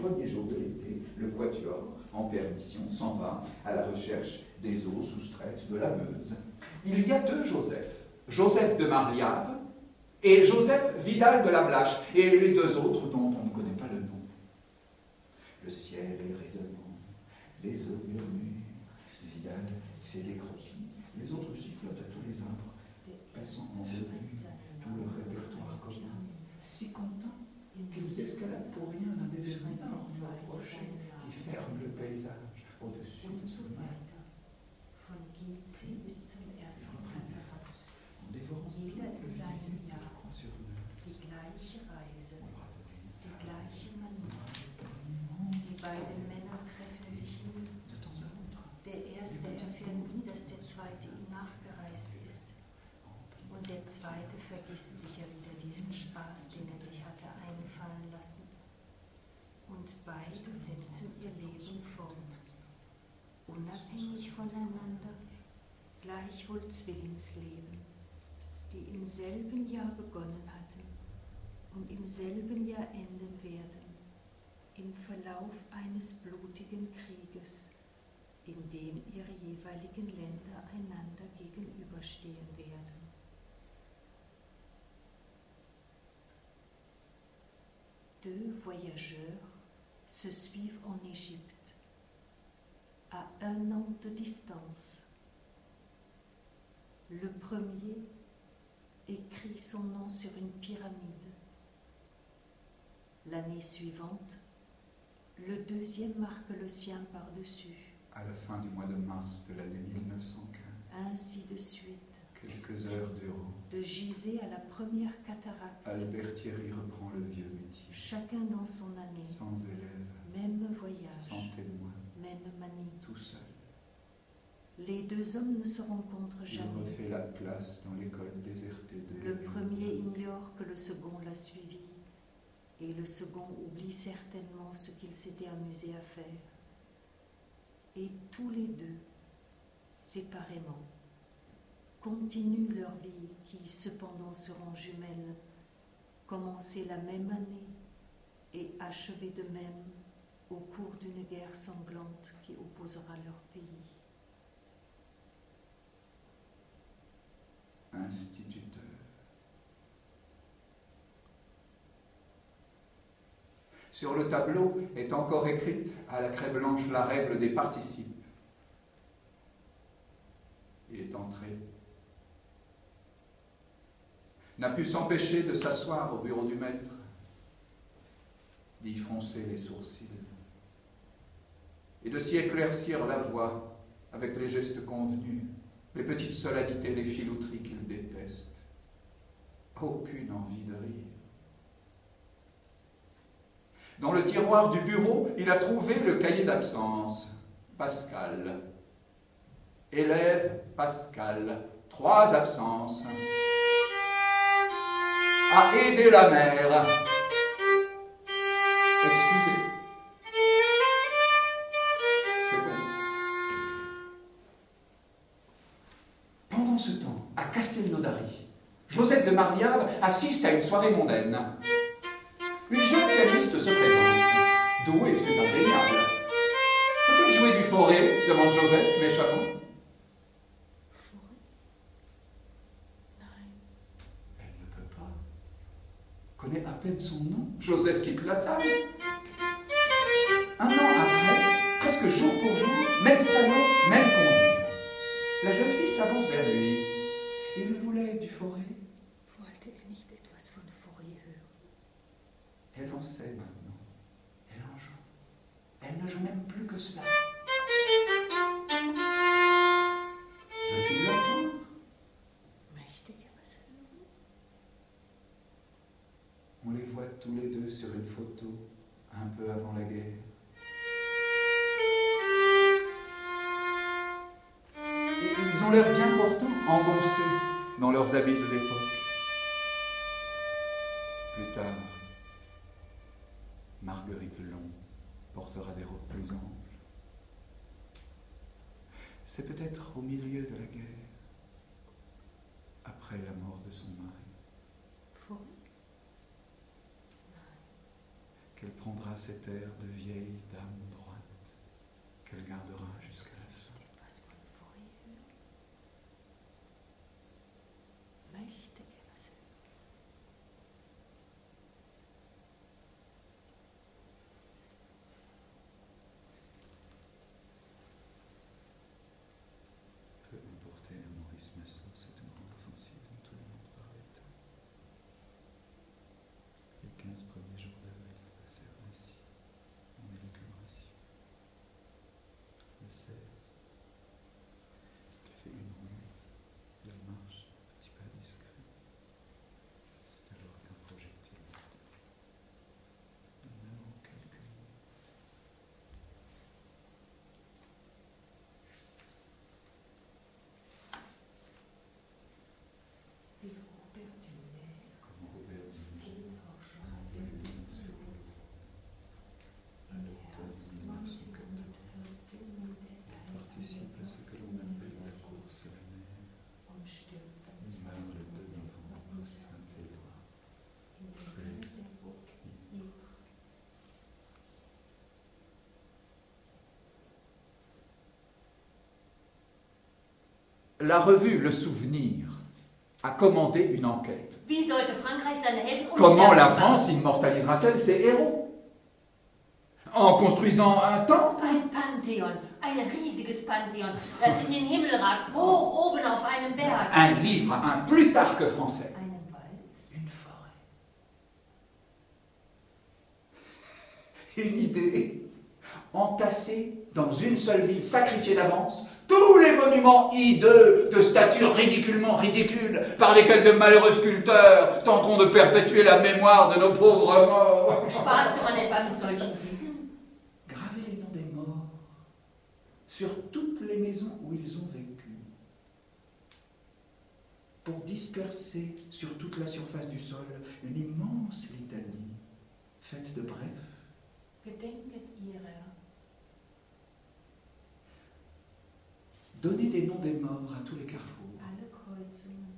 premier jour de l'été, le quatuor, en permission, s'en va à la recherche des eaux soustraites de la Meuse. Il y a deux Joseph, Joseph de Marliave et Joseph Vidal de la Blache, et les deux autres dont on ne connaît pas le nom. Le ciel est rayonnant, les eaux murmurent, Vidal fait des croquis, les autres sifflotent à tous les arbres, passant en revue tout leur répertoire commun, si contents qu'ils escaladent pour rien un des énormes rochers qui ferment le paysage au-dessus de ce monde. En dévorant tout le lieu sur eux, die gleiche Reise, on leur a donné die gleiche Manie. Die beiden Männer treffen sich nie. de temps à autre. Der erste erfährt nie, dass der zweite ihm nachgereist ist. Und der zweite vergisst sicher wieder diesen Spaß, den er sich hatte einfallen lassen. Und beide setzen ihr Leben fort. Unabhängig voneinander, gleichwohl Zwillingsleben, die im selben Jahr begonnen hatten und im selben Jahr enden werden, im Verlauf eines blutigen Krieges, in dem ihre jeweiligen Länder einander gegenüberstehen werden. Deux voyageurs se suivent en Égypte, à 1 an de distance. Le premier écrit son nom sur une pyramide. L'année suivante, le deuxième marque le sien par-dessus. À la fin du mois de mars de l'année 1915, Ainsi de suite, quelques heures durant, de Gizeh à la première cataracte, Albert Thierry reprend le vieux métier, chacun dans son année, sans élèves, même voyage, sans témoins, même manie. tout seul. Les deux hommes ne se rencontrent Il jamais. refait la classe dans l'école désertée de Le Lyon. premier ignore que le second l'a suivi, et le second oublie certainement ce qu'il s'était amusé à faire. Et tous les deux, séparément, continuent leur vie qui, cependant, seront jumelles, commencées la même année et achevées de même au cours d'une guerre sanglante qui opposera leur pays. Instituteur. Sur le tableau est encore écrite à la craie blanche la règle des participes. Il est entré, n'a pu s'empêcher de s'asseoir au bureau du maître, d'y froncer les sourcils et de s'y éclaircir la voix avec les gestes convenus, les petites solennités, les filouteries qu'il déteste. Aucune envie de rire. Dans le tiroir du bureau, il a trouvé le cahier d'absence. Pascal. Élève Pascal. 3 absences. A aidé la mère. Excusez. C'est bon. Pendant ce temps, à Castelnaudary, Joseph de Marliave assiste à une soirée mondaine. Une jeune pianiste se présente. Douée, c'est indéniable. Peut-elle jouer du Fauré demande Joseph méchamment. Fauré? Nein. Elle ne peut pas. Connaît à peine son nom. Joseph quitte la salle. 1 an après, presque jour pour jour, même salon, même convive. La jeune fille s'avance vers lui. Il voulait du Fauré. Wollte nicht etwas von Fauré hören? Elle en sait maintenant. Elle en joue. Elle ne joue même plus que cela. Veut-il l'entendre? Möchte er was hören? On les voit tous les deux sur une photo, un peu avant la guerre. Et ils ont l'air bien portants, engoncés dans leurs habits de l'époque. Plus tard, Marguerite Long portera des robes plus amples. C'est peut-être au milieu de la guerre, après la mort de son mari, Fauré? qu'elle qu'elle prendra cet air de vieille dame droite qu'elle gardera jusqu'à la fin. Etwas von vorher hören? Möchte er was hören? Peu importait à Maurice Masson cette grande offensive dont tout le monde parlait. Les 15 premiers jours d'avril passèrent ainsi, en élucubration. Le 16, il fait une ronde, il marche, petit pas discret. C'est alors qu'un projectile il meurt en quelques minutes. Wie Robert Dumer, Comme Robert Dumer, den Forscher un der volume sur Im l'automne Herbst 1914, 1914 nahm er teil an participe à ce que l'on appelle la course à la mer. und stirbt am Il 2. meurt le 2 November novembre à Saint-Éloi. in der Nähe der Burg Ypres. La revue Le Souvenir a commandé une enquête. Wie sollte Frankreich seine Helden Comment la unsterblich machen? France immortalisera-t-elle ses héros? En construisant un temple? Ein Pantheon, ein riesiges Pantheon, das in den Himmel ragt, hoch oben auf einem Berg. Un livre, un Plutarque français. Einen Wald, Une forêt. Une idée entassée dans une seule ville, sacrifiée d'avance, tous les monuments hideux de statures ridiculement ridicules par lesquels de malheureux sculpteurs tenteront de perpétuer la mémoire de nos pauvres morts. spaßte man etwa mit solchen Dingen? Graver les noms des morts sur toutes les maisons où ils ont vécu, pour disperser sur toute la surface du sol une immense litanie faite de brefs. Gedenket ihrer. Donner des noms des morts à tous les carrefours, Alle Kreuzungen,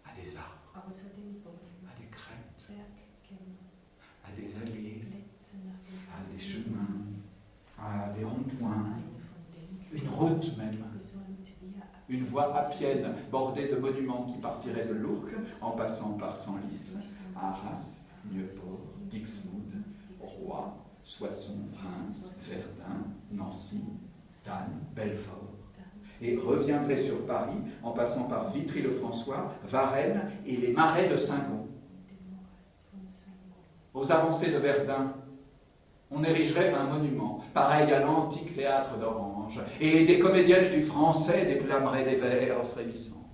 à des arbres, außer den Bäumen, à des crêtes, Bergkämme, à des allées, Plätze nach dem à des Himmel, chemins, à des ronds-points, eine von Denken, une route même, gesund wie er une voie appienne bordée de monuments qui partiraient de Lourdes en passant par Senlis, Arras, Nieuport, Dixmude, Roy, Soissons, Reims, Verdun, Nancy, Tannes, Belfort, et reviendrait sur Paris en passant par Vitry-le-François, Varennes et les marais de Saint-Gon. Aux avancées de Verdun, on érigerait un monument, pareil à l'antique théâtre d'Orange, et des comédiennes du français déclameraient des vers frémissants.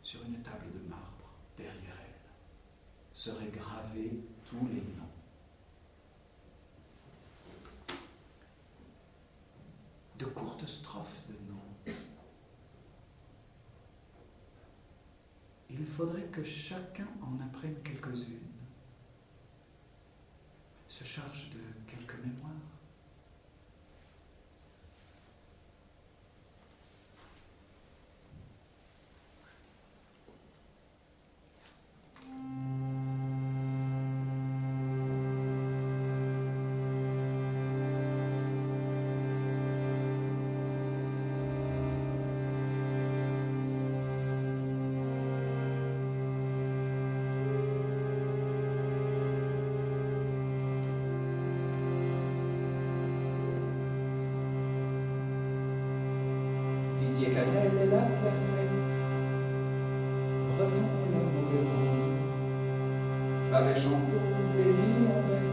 Sur une table de marbre, derrière elle, seraient gravés tous les noms. De courtes strophes de noms. Il faudrait que chacun en apprenne quelques-unes, se charge de quelques mémoires. Didier Canel et la placette, Breton l'amour est rendu, avec Champeau, Lévis en bec,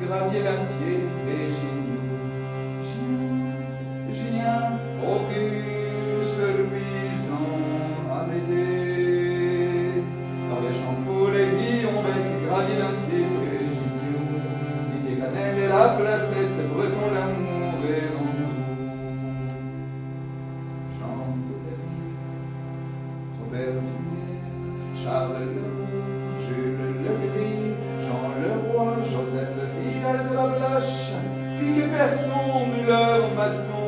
Gravier Latier et Gignot, Gien, Auguste, Louis, Jean, Amédée, avec Champeau, Lévis en bec, Gravier Latier et Gignot, Didier Canel et la placette, Breton l'amour est rendu. Robert Dumer, Charles Leroux, Jules Legris, Jean Leroy, Joseph Vidal de la Blache, Piquet-Persson, Muller, Masson,